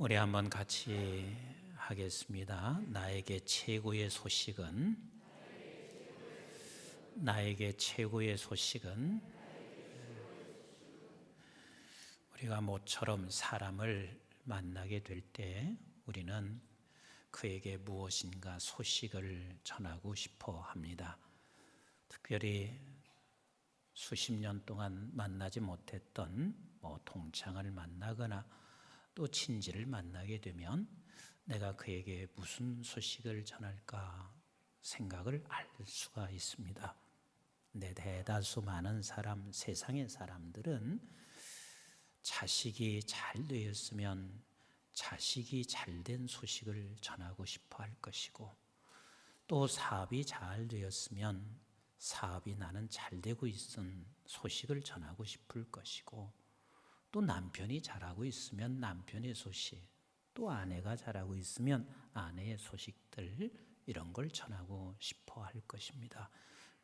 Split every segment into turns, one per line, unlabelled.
우리 한번 같이 하겠습니다. 나에게 최고의 소식은 우리가 모처럼 사람을 만나게 될 때 우리는 그에게 무엇인가 소식을 전하고 싶어 합니다. 특별히 수십 년 동안 만나지 못했던 동창을 만나거나 또 친지를 만나게 되면 내가 그에게 무슨 소식을 전할까 생각을 할 수가 있습니다. 근데 대다수 많은 사람, 세상의 사람들은 자식이 잘 되었으면 자식이 잘된 소식을 전하고 싶어 할 것이고, 또 사업이 잘 되었으면 사업이 나는 잘 되고 있은 소식을 전하고 싶을 것이고, 또 남편이 잘하고 있으면 남편의 소식, 또 아내가 잘하고 있으면 아내의 소식들, 이런 걸 전하고 싶어 할 것입니다.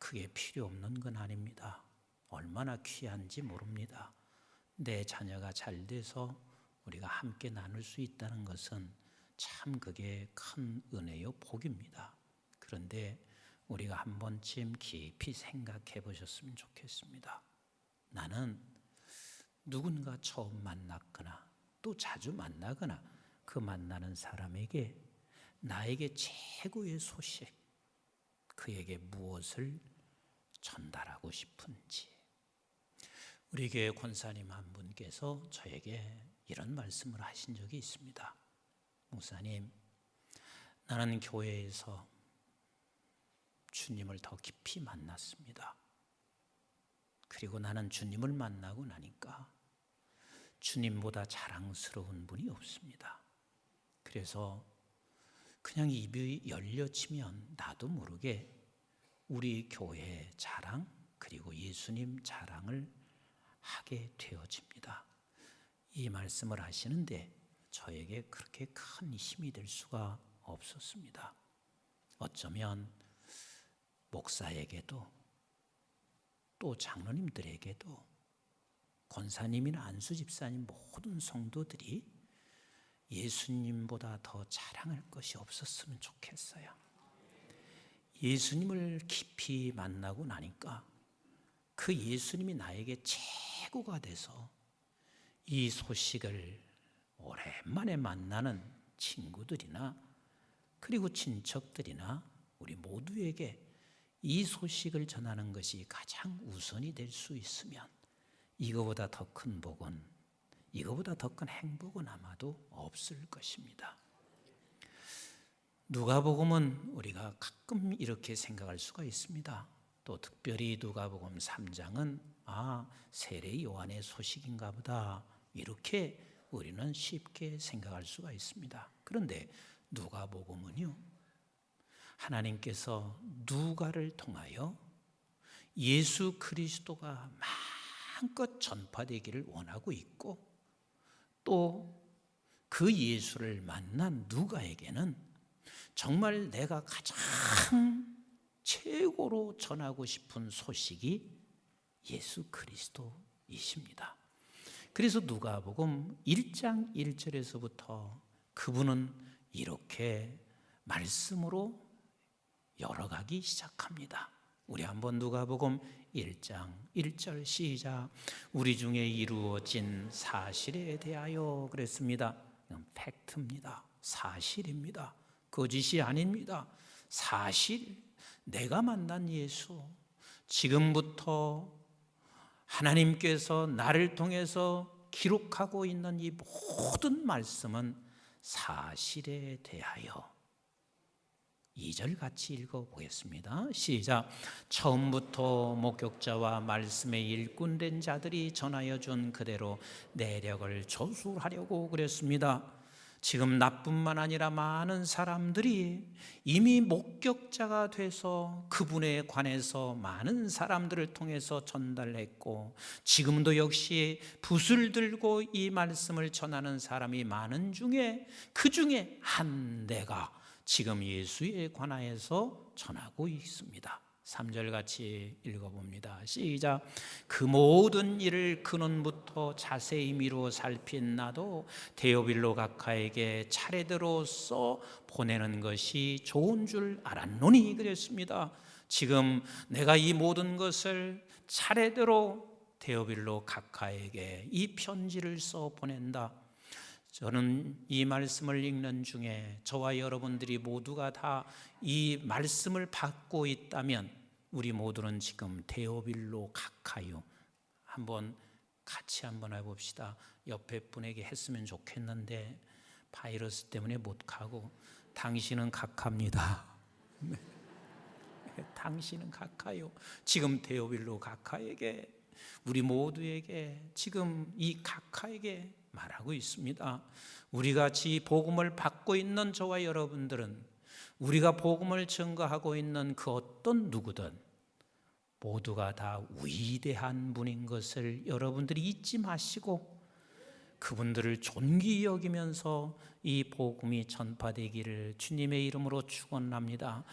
그게 필요 없는 건 아닙니다. 얼마나 귀한지 모릅니다. 내 자녀가 잘 돼서 우리가 함께 나눌 수 있다는 것은 참 그게 큰 은혜요 복입니다. 그런데 우리가 한 번쯤 깊이 생각해 보셨으면 좋겠습니다. 나는 누군가 처음 만났거나 또 자주 만나거나 그 만나는 사람에게 나에게 최고의 소식, 그에게 무엇을 전달하고 싶은지. 우리 교회 권사님 한 분께서 저에게 이런 말씀을 하신 적이 있습니다. 목사님, 나는 교회에서 주님을 더 깊이 만났습니다. 그리고 나는 주님을 만나고 나니까 주님보다 자랑스러운 분이 없습니다. 그래서 그냥 입이 열려치면 나도 모르게 우리 교회의 자랑, 그리고 예수님 자랑을 하게 되어집니다. 이 말씀을 하시는데 저에게 그렇게 큰 힘이 될 수가 없었습니다. 어쩌면 목사에게도 또 장로님들에게도 권사님이나 안수 집사님 모든 성도들이 예수님보다 더 자랑할 것이 없었으면 좋겠어요. 예수님을 깊이 만나고 나니까 그 예수님이 나에게 최고가 돼서 이 소식을 오랜만에 만나는 친구들이나 그리고 친척들이나 우리 모두에게 이 소식을 전하는 것이 가장 우선이 될 수 있으면 이거보다 더 큰 복은, 이거보다 더 큰 행복은 아마도 없을 것입니다. 누가복음은 우리가 가끔 이렇게 생각할 수가 있습니다. 또 특별히 누가복음 3장은 세례 요한의 소식인가 보다, 이렇게 우리는 쉽게 생각할 수가 있습니다. 그런데 누가복음은요, 하나님께서 누가를 통하여 예수 그리스도가 마음껏 전파되기를 원하고 있고, 또 그 예수를 만난 누가에게는 정말 내가 가장 최고로 전하고 싶은 소식이 예수 그리스도이십니다. 그래서 누가복음 1장 1절에서부터 그분은 이렇게 말씀으로 열어가기 시작합니다. 우리 한번 누가복음 1장 1절 시작. 우리 중에 이루어진 사실에 대하여 그랬습니다. 팩트입니다. 사실입니다. 거짓이 아닙니다. 사실, 내가 만난 예수, 지금부터 하나님께서 나를 통해서 기록하고 있는 이 모든 말씀은 사실에 대하여. 2절 같이 읽어보겠습니다. 시작. 처음부터 목격자와 말씀의 일꾼된 자들이 전하여 준 그대로 내력을 저술하려고 그랬습니다. 지금 나뿐만 아니라 많은 사람들이 이미 목격자가 돼서 그분에 관해서 많은 사람들을 통해서 전달했고, 지금도 역시 붓을 들고 이 말씀을 전하는 사람이 많은 중에 그 중에 한 대가 지금 예수에 관하여서 전하고 있습니다. 3절 같이 읽어봅니다. 시작. 그 모든 일을 근원부터 자세히 미루어 살핀 나도 데오빌로 각하에게 차례대로 써 보내는 것이 좋은 줄 알았노니 그랬습니다. 지금 내가 이 모든 것을 차례대로 데오빌로 각하에게 이 편지를 써 보낸다. 저는 이 말씀을 읽는 중에 저와 여러분들이 모두가 다 이 말씀을 받고 있다면 우리 모두는 지금 데오빌로 각하요, 같이 한번 해봅시다. 옆에 분에게 했으면 좋겠는데 바이러스 때문에 못 가고, 당신은 각하입니다. 네. 당신은 각하요. 지금 데오빌로 각하에게, 우리 모두에게 지금 이 각하에게 말하고 있습니다. 우리가 같이 복음을 받고 있는 저와 여러분들은, 우리가 복음을 증거하고 있는 그 어떤 누구든 모두가 다 위대한 분인 것을 여러분들이 잊지 마시고 그분들을 존귀 여기면서 이 복음이 전파되기를 주님의 이름으로 축원합니다.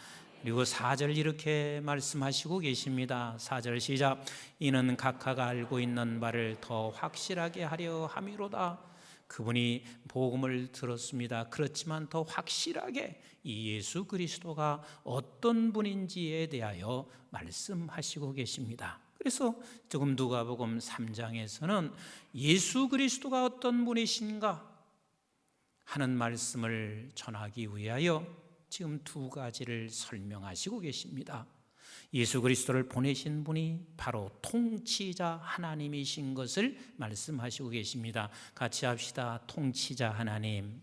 그리고 4절 이렇게 말씀하시고 계십니다. 4절 시작. 이는 각하가 알고 있는 바를 더 확실하게 하려 함이로다. 그분이 복음을 들었습니다. 그렇지만 더 확실하게 이 예수 그리스도가 어떤 분인지에 대하여 말씀하시고 계십니다. 그래서 지금 누가복음 3장에서는 예수 그리스도가 어떤 분이신가 하는 말씀을 전하기 위하여 지금 2가지를 설명하시고 계십니다. 예수 그리스도를 보내신 분이 바로 통치자 하나님이신 것을 말씀하시고 계십니다. 같이 합시다. 통치자 하나님.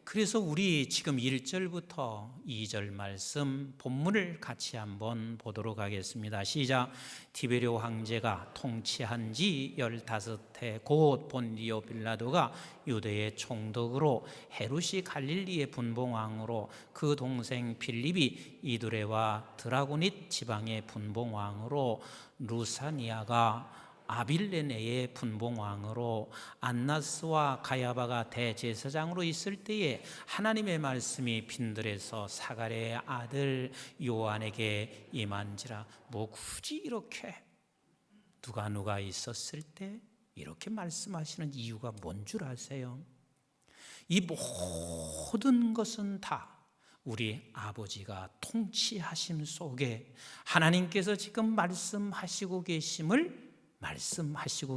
그래서 우리 지금 1절부터 2절 말씀 본문을 같이 한번 보도록 하겠습니다. 시작. 디베료 황제가 통치한 지 15해 곧 본디오 빌라도가 유대의 총독으로, 헤롯이 갈릴리의 분봉왕으로, 그 동생 빌립이 이두레와 드라고닛 지방의 분봉왕으로, 루사니아가 아빌레네의 분봉왕으로, 안나스와 가야바가 대제사장으로 있을 때에 하나님의 말씀이 빈들에서 사가랴의 아들 요한에게 임한지라. 뭐 굳이 이렇게 누가 있었을 때 이렇게 말씀하시는 이유가 뭔 줄 아세요? 이 모든 것은 다 우리 아버지가 통치하심 속에 하나님께서 지금 말씀하시고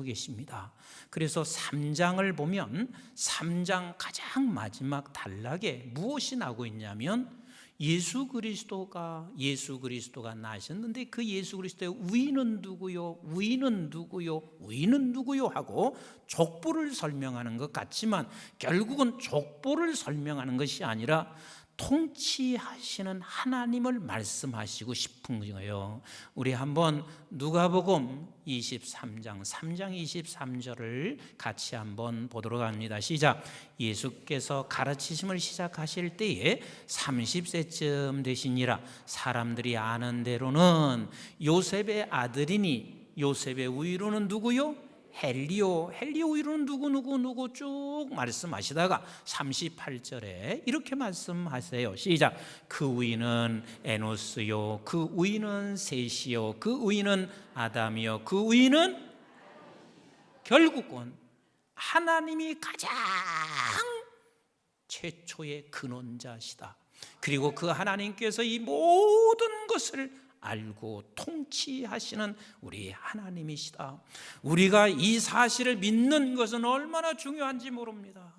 계십니다. 그래서 3장을 보면 3장 가장 마지막 단락에 무엇이 나오고 있냐면 예수 그리스도가 나셨는데 그 예수 그리스도의 위는 누구요? 위는 누구요? 하고 족보를 설명하는 것 같지만 결국은 족보를 설명하는 것이 아니라 통치하시는 하나님을 말씀하시고 싶은 거예요. 우리 한번 누가복음 23장 3장 23절을 같이 한번 보도록 합니다. 시작. 예수께서 가르치심을 시작하실 때에 30세쯤 되시니라. 사람들이 아는 대로는 요셉의 아들이니, 요셉의 위로는 누구요? 헬리오 위로는 누구 쭉 말씀하시다가 38절에 이렇게 말씀하세요. 시작. 그 위는 에노스요, 그 위는 셋이요, 그 위는 아담이요, 그 위는, 결국은 하나님이 가장 최초의 근원자시다. 그리고 그 하나님께서 이 모든 것을 알고 통치하시는 우리 하나님이시다. 우리가 이 사실을 믿는 것은 얼마나 중요한지 모릅니다.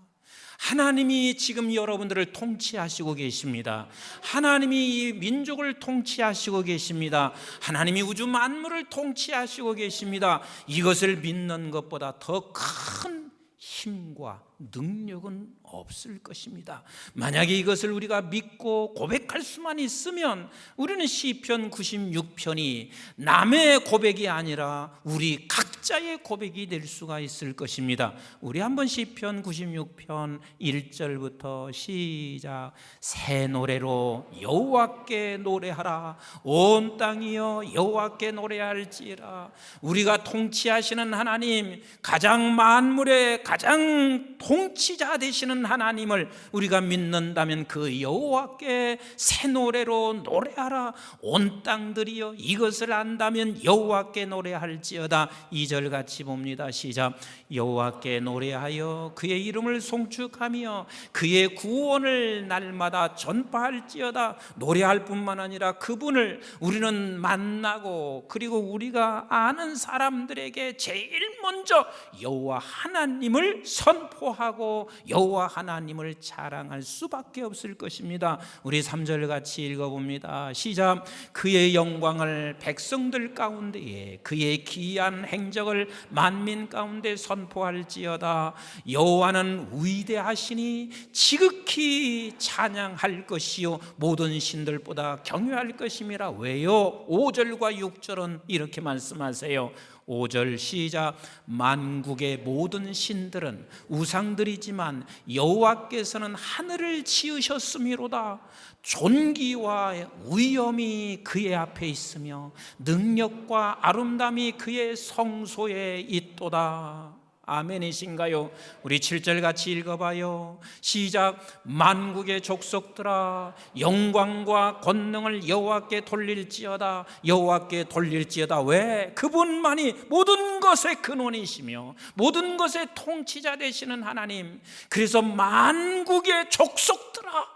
하나님이 지금 여러분들을 통치하시고 계십니다. 하나님이 이 민족을 통치하시고 계십니다. 하나님이 우주 만물을 통치하시고 계십니다. 이것을 믿는 것보다 더 큰 힘과 능력은 없을 것입니다. 만약에 이것을 우리가 믿고 고백할 수만 있으면 우리는 시편 96편이 남의 고백이 아니라 우리 각자의 고백이 될 수가 있을 것입니다. 우리 한번 시편 96편 1절부터 시작. 새 노래로 여호와께 노래하라. 온 땅이여 여호와께 노래할지라. 우리가 통치하시는 하나님, 가장 만물의 가장 가장 통치자 되시는 하나님을 우리가 믿는다면 그 여호와께 새 노래로 노래하라. 온 땅들이여 이것을 안다면 여호와께 노래할지어다. 2절 같이 봅니다. 시작. 여호와께 노래하여 그의 이름을 송축하며 그의 구원을 날마다 전파할지어다. 노래할 뿐만 아니라 그분을 우리는 만나고 그리고 우리가 아는 사람들에게 제일 먼저 여호와 하나님을 선포하고 여호와 하나님을 자랑할 수밖에 없을 것입니다. 우리 3절 같이 읽어봅니다. 시작. 그의 영광을 백성들 가운데에 그의 기이한 행적을 만민 가운데 선포할지어다. 여호와는 위대하시니 지극히 찬양할 것이요 모든 신들보다 경외할 것임이라. 왜요? 5절과 6절은 이렇게 말씀하세요. 5절 시작. 만국의 모든 신들은 우상들이지만 여호와께서는 하늘을 지으셨음이로다. 존귀와 위엄이 그의 앞에 있으며 능력과 아름다움이 그의 성소에 있도다. 아멘이신가요? 우리 7절 같이 읽어봐요. 시작. 만국의 족속들아 영광과 권능을 여호와께 돌릴지어다. 여호와께 돌릴지어다. 왜? 그분만이 모든 것의 근원이시며 모든 것의 통치자 되시는 하나님. 그래서 만국의 족속들아,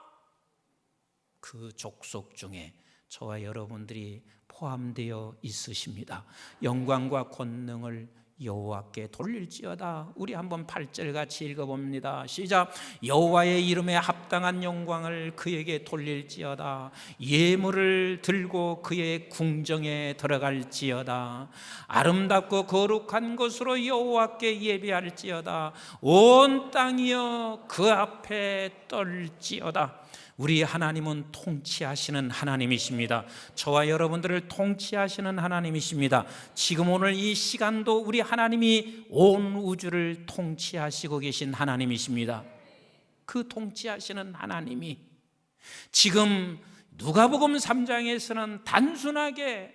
그 족속 중에 저와 여러분들이 포함되어 있으십니다. 영광과 권능을 여호와께 돌릴지어다. 우리 한번 8절 같이 읽어봅니다. 시작. 여호와의 이름에 합당한 영광을 그에게 돌릴지어다. 예물을 들고 그의 궁정에 들어갈지어다. 아름답고 거룩한 것으로 여호와께 예배할지어다. 온 땅이여 그 앞에 떨지어다. 우리 하나님은 통치하시는 하나님이십니다. 저와 여러분들을 통치하시는 하나님이십니다. 지금 오늘 이 시간도 우리 하나님이 온 우주를 통치하시고 계신 하나님이십니다. 그 통치하시는 하나님이 지금 누가복음 3장에서는 단순하게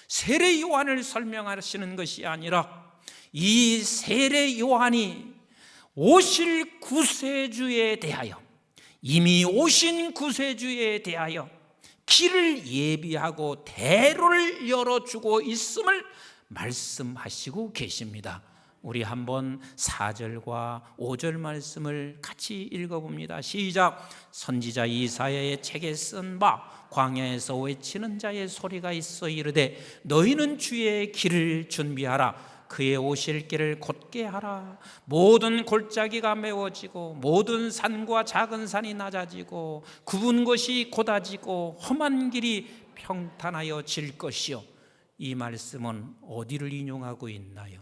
세례 요한을 설명하시는 것이 아니라 이 세례 요한이 오실 구세주에 대하여, 이미 오신 구세주에 대하여 길을 예비하고 대로를 열어주고 있음을 말씀하시고 계십니다. 우리 한번 4절과 5절 말씀을 같이 읽어봅니다. 시작. 선지자 이사야의 책에 쓴 바 광야에서 외치는 자의 소리가 있어 이르되 너희는 주의 길을 준비하라. 그의 오실 길을 곧게 하라. 모든 골짜기가 메워지고 모든 산과 작은 산이 낮아지고 굽은 것이 곧아지고 험한 길이 평탄하여질 것이요. 이 말씀은 어디를 인용하고 있나요?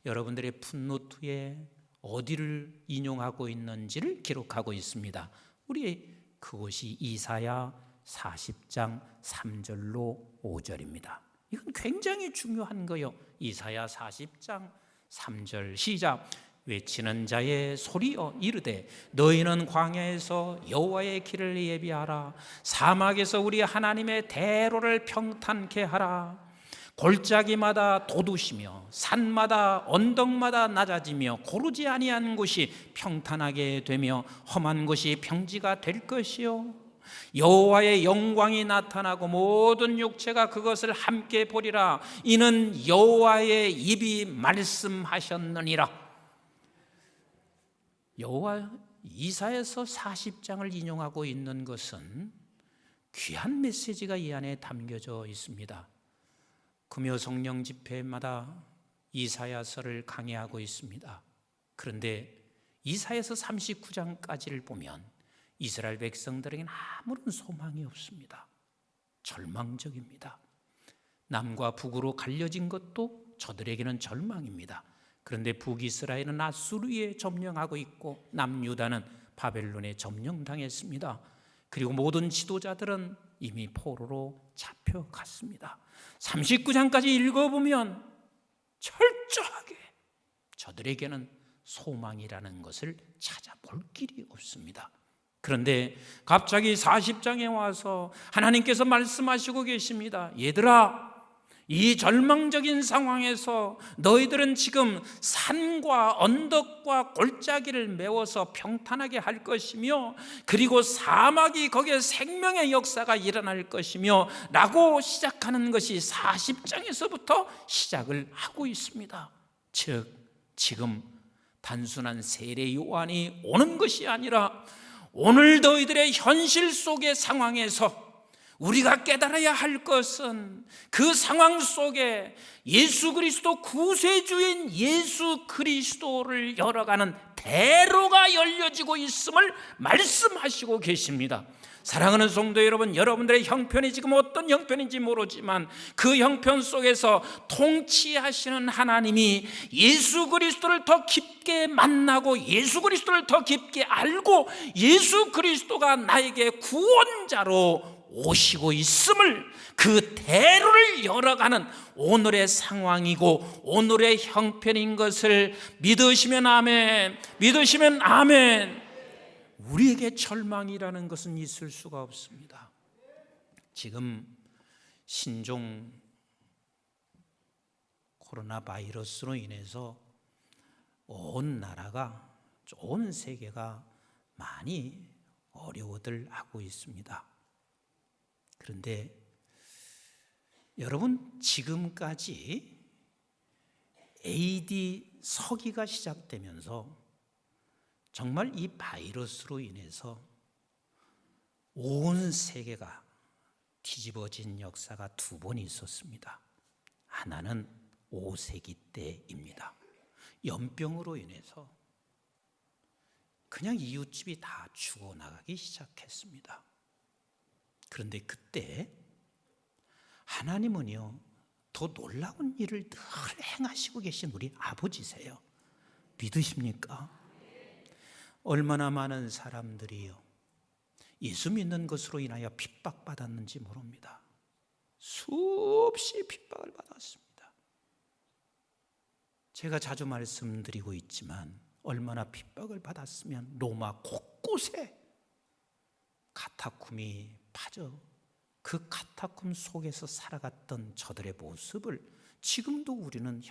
여러분들의 풋노트에 어디를 인용하고 있는지를 기록하고 있습니다. 우리 그것이 이사야 40장 3절로 5절입니다. 이건 굉장히 중요한 거요. 이사야 40장 3절 시작. 외치는 자의 소리여 이르되 너희는 광야에서 여호와의 길을 예비하라. 사막에서 우리 하나님의 대로를 평탄케 하라. 골짜기마다 돋우시며 산마다 언덕마다 낮아지며 고르지 아니한 곳이 평탄하게 되며 험한 곳이 평지가 될 것이요. 여호와의 영광이 나타나고 모든 육체가 그것을 함께 보리라. 이는 여호와의 입이 말씀하셨느니라. 여호와 이사야서 40장을 인용하고 있는 것은 귀한 메시지가 이 안에 담겨져 있습니다. 금요 성령 집회마다 이사야서를 강해하고 있습니다. 그런데 이사야서 39장까지를 보면 이스라엘 백성들에게는 아무런 소망이 없습니다. 절망적입니다. 남과 북으로 갈려진 것도 저들에게는 절망입니다. 그런데 북이스라엘은 아수르에 점령하고 있고 남유다는 바벨론에 점령당했습니다. 그리고 모든 지도자들은 이미 포로로 잡혀갔습니다. 39장까지 읽어보면 철저하게 저들에게는 소망이라는 것을 찾아볼 길이 없습니다. 그런데 갑자기 40장에 와서 하나님께서 말씀하시고 계십니다. 얘들아, 이 절망적인 상황에서 너희들은 지금 산과 언덕과 골짜기를 메워서 평탄하게 할 것이며, 그리고 사막이 거기에 생명의 역사가 일어날 것이며 라고 시작하는 것이 40장에서부터 시작을 하고 있습니다. 즉 지금 단순한 세례 요한이 오는 것이 아니라 오늘 너희들의 현실 속의 상황에서 우리가 깨달아야 할 것은, 그 상황 속에 예수 그리스도 구세주인 예수 그리스도를 열어가는 대로가 열려지고 있음을 말씀하시고 계십니다. 사랑하는 성도 여러분, 여러분들의 형편이 지금 어떤 형편인지 모르지만 그 형편 속에서 통치하시는 하나님이 예수 그리스도를 더 깊게 만나고 예수 그리스도를 더 깊게 알고 예수 그리스도가 나에게 구원자로 오시고 있음을, 그 대로를 열어가는 오늘의 상황이고 오늘의 형편인 것을 믿으시면 아멘, 믿으시면 아멘. 우리에게 절망이라는 것은 있을 수가 없습니다. 지금 신종 코로나 바이러스로 인해서 온 나라가, 온 세계가 많이 어려워들 하고 있습니다. 그런데 여러분, 지금까지 AD 서기가 시작되면서 정말 이 바이러스로 인해서 온 세계가 뒤집어진 역사가 두 번 있었습니다. 하나는 5세기 때입니다. 연병으로 인해서 그냥 이웃집이 다 죽어나가기 시작했습니다. 그런데 그때 하나님은요, 더 놀라운 일을 늘 행하시고 계신 우리 아버지세요. 믿으십니까? 얼마나 많은 사람들이요, 예수 믿는 것으로 인하여 핍박받았는지 모릅니다. 수없이 핍박을 받았습니다. 제가 자주 말씀드리고 있지만 얼마나 핍박을 받았으면 로마 곳곳에 카타콤이 파져 그 카타콤 속에서 살아갔던 저들의 모습을 지금도 우리는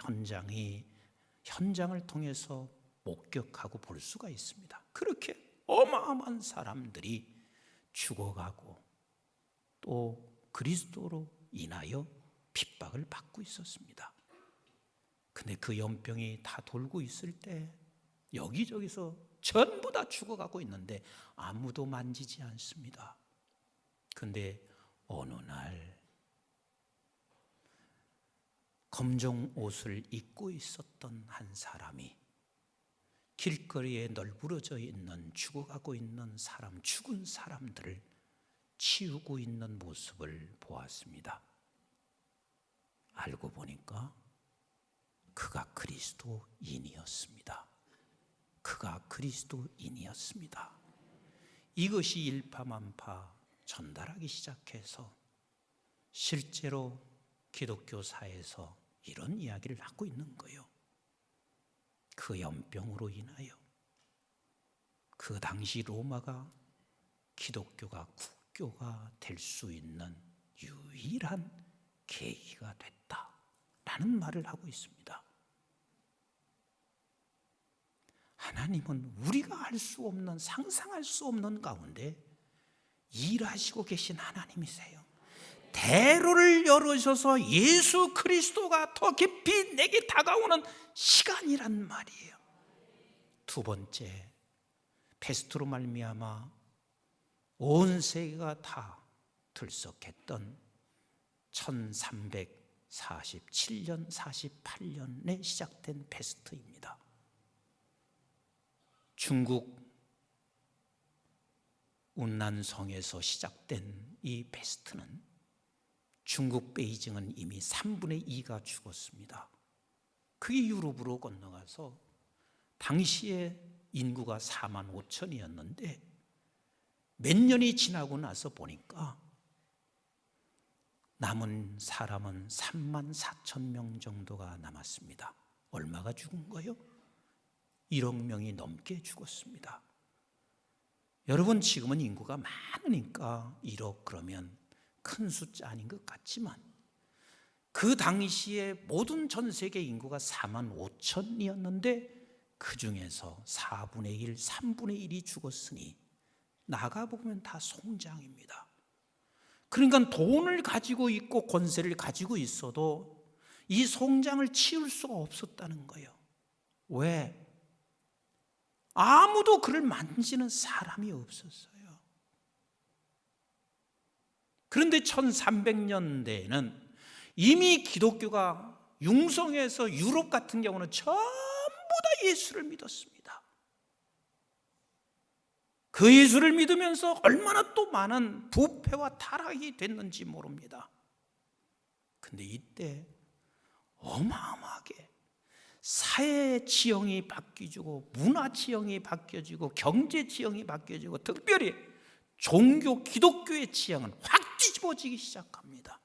현장을 통해서 목격하고 볼 수가 있습니다. 그렇게 어마어마한 사람들이 죽어가고 또 그리스도로 인하여 핍박을 받고 있었습니다. 근데 그 연병이 다 돌고 있을 때 여기저기서 전부 다 죽어가고 있는데 아무도 만지지 않습니다. 근데 어느 날 검정 옷을 입고 있었던 한 사람이 길거리에 널브러져 있는, 죽어가고 있는 사람, 죽은 사람들을 치우고 있는 모습을 보았습니다. 알고 보니까 그가 그리스도인이었습니다. 그가 그리스도인이었습니다. 이것이 일파만파 전달하기 시작해서 실제로 기독교사에서 이런 이야기를 하고 있는 거예요. 그 연병으로 인하여 그 당시 로마가 기독교가 국교가 될 수 있는 유일한 계기가 됐다라는 말을 하고 있습니다. 하나님은 우리가 알 수 없는, 상상할 수 없는 가운데 일하시고 계신 하나님이세요. 대로를 열으셔서 예수 그리스도가 더 깊이 내게 다가오는 시간이란 말이에요. 두 번째, 페스트로 말미암아 온 세계가 다 들썩했던 1347년, 48년에 시작된 페스트입니다. 중국 운난성에서 시작된 이 페스트는 중국 베이징은 이미 3분의 2가 죽었습니다. 그게 유럽으로 건너가서 당시에 인구가 4만 5천이었는데 몇 년이 지나고 나서 보니까 남은 사람은 3만 4천 명 정도가 남았습니다. 얼마가 죽은 거요? 1억 명이 넘게 죽었습니다. 여러분, 지금은 인구가 많으니까 1억 그러면 큰 숫자 아닌 것 같지만 그 당시에 모든 전 세계 인구가 4만 5천이었는데 그 중에서 4분의 1, 3분의 1이 죽었으니 나가보면 다 송장입니다. 그러니까 돈을 가지고 있고 권세를 가지고 있어도 이 송장을 치울 수가 없었다는 거예요. 왜? 아무도 그를 만지는 사람이 없었어요. 그런데 1300년대에는 이미 기독교가 융성해서 유럽 같은 경우는 전부 다 예수를 믿었습니다. 그 예수를 믿으면서 얼마나 또 많은 부패와 타락이 됐는지 모릅니다. 근데 이때 어마어마하게 사회 지형이 바뀌어지고 문화 지형이 바뀌어지고 경제 지형이 바뀌어지고 특별히 종교 기독교의 지형은 확 뒤집어지기 시작합니다.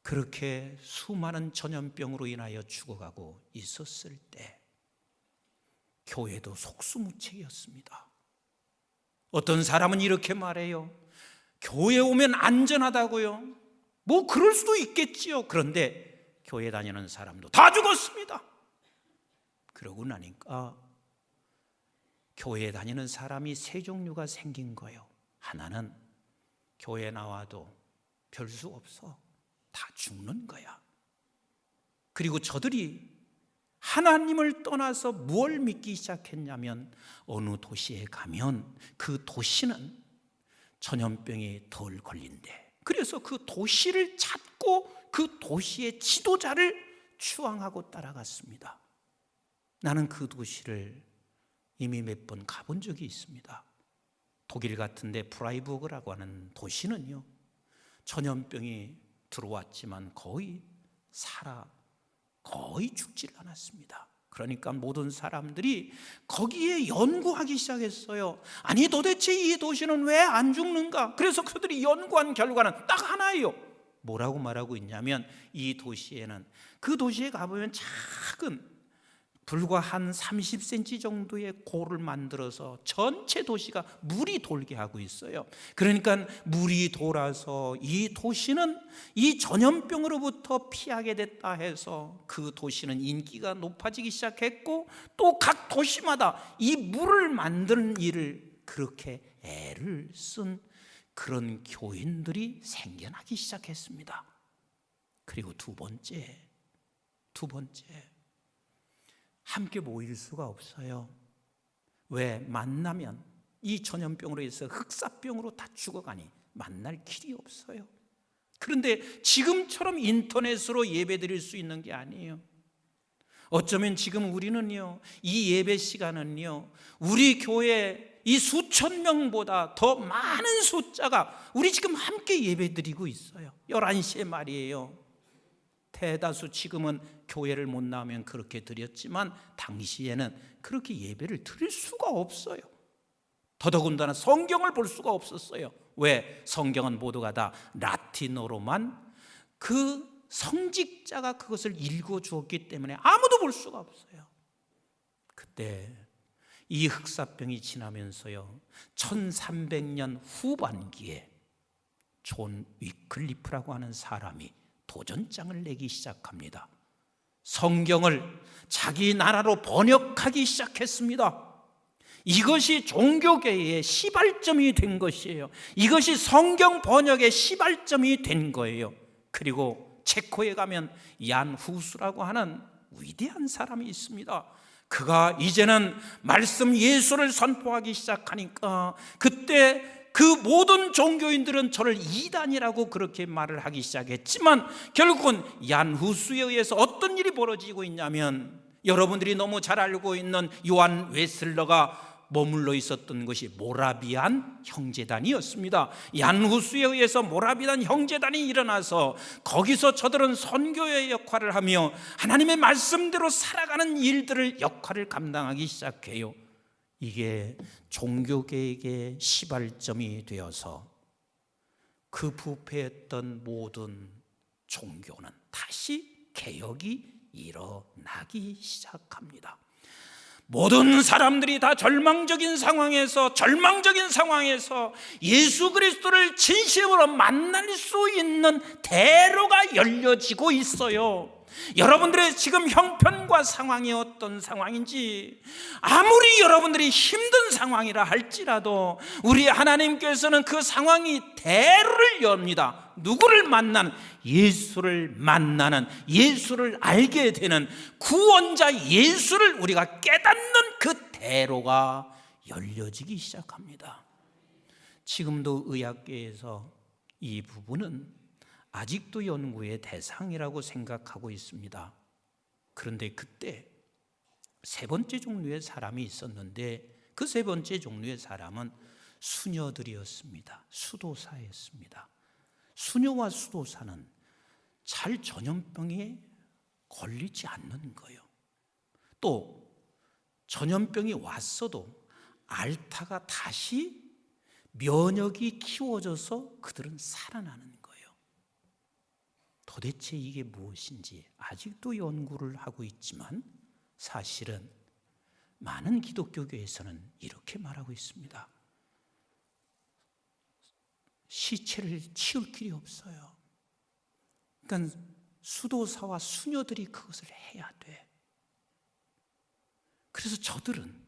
그렇게 수많은 전염병으로 인하여 죽어가고 있었을 때 교회도 속수무책이었습니다. 어떤 사람은 이렇게 말해요. 교회 오면 안전하다고요. 뭐 그럴 수도 있겠지요. 그런데 교회 다니는 사람도 다 죽었습니다. 그러고 나니까 교회 다니는 사람이 세 종류가 생긴 거예요. 하나는 교회 나와도 별 수 없어. 다 죽는 거야. 그리고 저들이 하나님을 떠나서 뭘 믿기 시작했냐면 어느 도시에 가면 그 도시는 전염병이 덜 걸린대. 그래서 그 도시를 찾고 그 도시의 지도자를 추앙하고 따라갔습니다. 나는 그 도시를 이미 몇 번 가본 적이 있습니다. 독일 같은데 프라이부르크라고 하는 도시는요, 전염병이 들어왔지만 거의 죽질 않았습니다. 그러니까 모든 사람들이 거기에 연구하기 시작했어요. 아니 도대체 이 도시는 왜 안 죽는가? 그래서 그들이 연구한 결과는 딱 하나예요. 뭐라고 말하고 있냐면 이 도시에는, 그 도시에 가보면 작은 불과 한 30cm 정도의 고를 만들어서 전체 도시가 물이 돌게 하고 있어요. 그러니까 물이 돌아서 이 도시는 이 전염병으로부터 피하게 됐다 해서 그 도시는 인기가 높아지기 시작했고, 또 각 도시마다 이 물을 만드는 일을 그렇게 애를 쓴 그런 교인들이 생겨나기 시작했습니다. 그리고 두 번째 함께 모일 수가 없어요. 왜? 만나면 이 전염병으로 해서 흑사병으로 다 죽어가니 만날 길이 없어요. 그런데 지금처럼 인터넷으로 예배 드릴 수 있는 게 아니에요. 어쩌면 지금 우리는요, 이 예배 시간은요, 우리 교회 이 수천 명보다 더 많은 숫자가 우리 지금 함께 예배 드리고 있어요. 11시에 말이에요. 대다수 지금은 교회를 못 나오면 그렇게 드렸지만 당시에는 그렇게 예배를 드릴 수가 없어요. 더더군다나 성경을 볼 수가 없었어요. 왜? 성경은 모두가 다 라틴어로만 그 성직자가 그것을 읽어주었기 때문에 아무도 볼 수가 없어요. 그때 이 흑사병이 지나면서요, 1300년 후반기에 존 위클리프라고 하는 사람이 도전장을 내기 시작합니다. 성경을 자기 나라로 번역하기 시작했습니다. 이것이 종교계의 시발점이 된 것이에요. 이것이 성경 번역의 시발점이 된 거예요. 그리고 체코에 가면 얀 후스라고 하는 위대한 사람이 있습니다. 그가 이제는 말씀 예수를 선포하기 시작하니까 그때 그 모든 종교인들은 저를 이단이라고 그렇게 말을 하기 시작했지만 결국은 얀 후스에 의해서 어떤 일이 벌어지고 있냐면, 여러분들이 너무 잘 알고 있는 요한 웨슬러가 머물러 있었던 것이 모라비안 형제단이었습니다. 얀 후스에 의해서 모라비안 형제단이 일어나서 거기서 저들은 선교의 역할을 하며 하나님의 말씀대로 살아가는 일들을 역할을 감당하기 시작해요. 이게 종교계에게 시발점이 되어서 그 부패했던 모든 종교는 다시 개혁이 일어나기 시작합니다. 모든 사람들이 다 절망적인 상황에서 예수 그리스도를 진심으로 만날 수 있는 대로가 열려지고 있어요. 여러분들의 지금 형편과 상황이 어떤 상황인지, 아무리 여러분들이 힘든 상황이라 할지라도 우리 하나님께서는 그 상황이 대로를 엽니다. 누구를 만나는? 예수를 만나는, 예수를 알게 되는 구원자 예수를 우리가 깨닫는 그 대로가 열려지기 시작합니다. 지금도 의학계에서 이 부분은 아직도 연구의 대상이라고 생각하고 있습니다. 그런데 그때 세 번째 종류의 사람이 있었는데, 그 세 번째 종류의 사람은 수녀들이었습니다. 수도사였습니다. 수녀와 수도사는 잘 전염병에 걸리지 않는 거예요. 또 전염병이 왔어도 앓다가 다시 면역이 키워져서 그들은 살아나는 거예요. 도대체 이게 무엇인지 아직도 연구를 하고 있지만, 사실은 많은 기독교계에서는 이렇게 말하고 있습니다. 시체를 치울 길이 없어요. 그러니까 수도사와 수녀들이 그것을 해야 돼. 그래서 저들은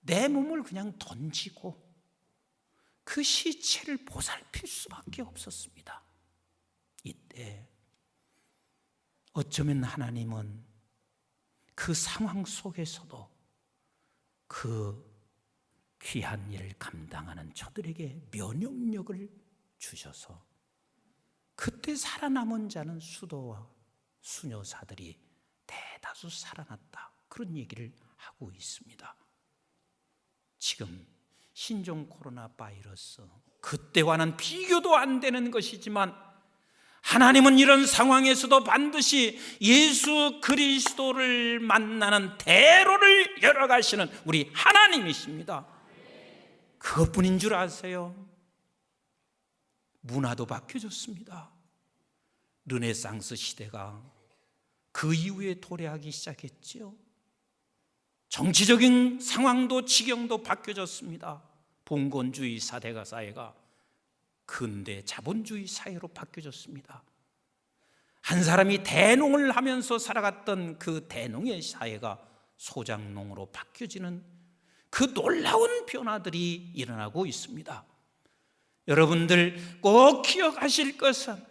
내 몸을 그냥 던지고 그 시체를 보살필 수밖에 없었습니다. 이때 어쩌면 하나님은 그 상황 속에서도 그 귀한 일을 감당하는 저들에게 면역력을 주셔서 그때 살아남은 자는 수도와 수녀사들이 대다수 살아났다, 그런 얘기를 하고 있습니다. 지금 신종 코로나 바이러스, 그때와는 비교도 안 되는 것이지만 하나님은 이런 상황에서도 반드시 예수 그리스도를 만나는 대로를 열어가시는 우리 하나님이십니다. 그것뿐인 줄 아세요? 문화도 바뀌어졌습니다. 르네상스 시대가 그 이후에 도래하기 시작했지요. 정치적인 상황도 지경도 바뀌어졌습니다. 봉건주의 사회가 근대 자본주의 사회로 바뀌어졌습니다. 한 사람이 대농을 하면서 살아갔던 그 대농의 사회가 소작농으로 바뀌어지는 그 놀라운 변화들이 일어나고 있습니다. 여러분들 꼭 기억하실 것은,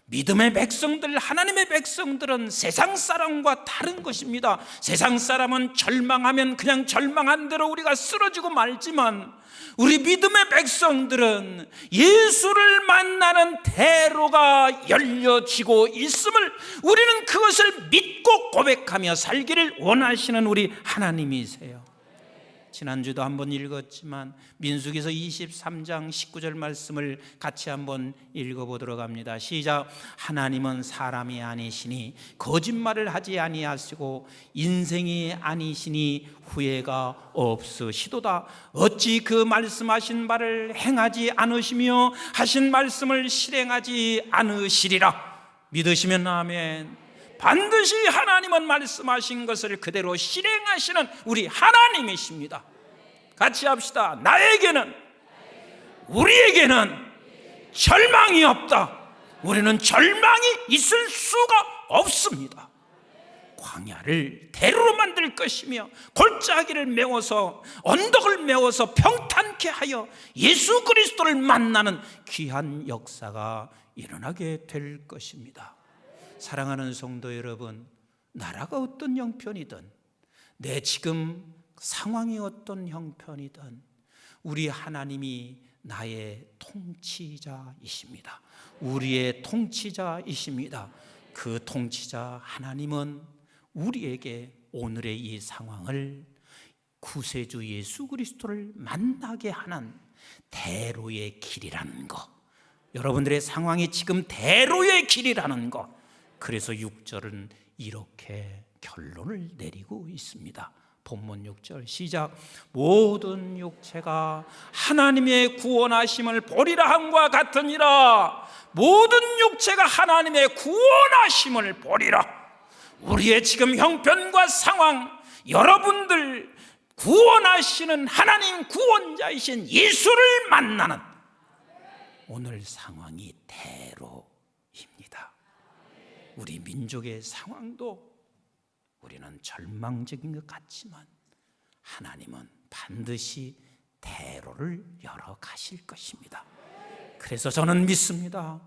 믿음의 백성들, 하나님의 백성들은 세상 사람과 다른 것입니다. 세상 사람은 절망하면 그냥 절망한 대로 우리가 쓰러지고 말지만, 우리 믿음의 백성들은 예수를 만나는 대로가 열려지고 있음을 우리는 그것을 믿고 고백하며 살기를 원하시는 우리 하나님이세요. 지난주도 한번 읽었지만 민수기서 23장 19절 말씀을 같이 한번 읽어보도록 합니다. 시작. 하나님은 사람이 아니시니 거짓말을 하지 아니하시고 인생이 아니시니 후회가 없으시도다. 어찌 그 말씀하신 바를 행하지 않으시며 하신 말씀을 실행하지 않으시리라. 믿으시면 아멘. 반드시 하나님은 말씀하신 것을 그대로 실행하시는 우리 하나님이십니다. 같이 합시다. 나에게는, 우리에게는 절망이 없다. 우리는 절망이 있을 수가 없습니다. 광야를 대로로 만들 것이며 골짜기를 메워서, 언덕을 메워서 평탄케 하여 예수 그리스도를 만나는 귀한 역사가 일어나게 될 것입니다. 사랑하는 성도 여러분, 나라가 어떤 형편이든, 내 지금 상황이 어떤 형편이든 우리 하나님이 나의 통치자이십니다. 우리의 통치자이십니다. 그 통치자 하나님은 우리에게 오늘의 이 상황을 구세주 예수 그리스도를 만나게 하는 대로의 길이라는 것, 여러분들의 상황이 지금 대로의 길이라는 것, 그래서 6절은 이렇게 결론을 내리고 있습니다. 본문 6절 시작. 모든 육체가 하나님의 구원하심을 보리라 함과 같으니라. 모든 육체가 하나님의 구원하심을 보리라. 우리의 지금 형편과 상황, 여러분들 구원하시는 하나님 구원자이신 예수를 만나는 오늘 상황이 대로입니다. 우리 민족의 상황도 우리는 절망적인 것 같지만 하나님은 반드시 대로를 열어 가실 것입니다. 그래서 저는 믿습니다.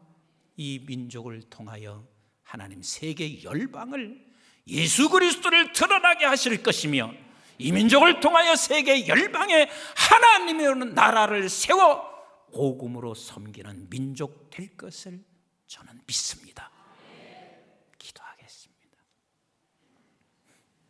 이 민족을 통하여 하나님 세계 열방을 예수 그리스도를 드러나게 하실 것이며 이 민족을 통하여 세계 열방에 하나님의 나라를 세워 복음으로 섬기는 민족 될 것을 저는 믿습니다.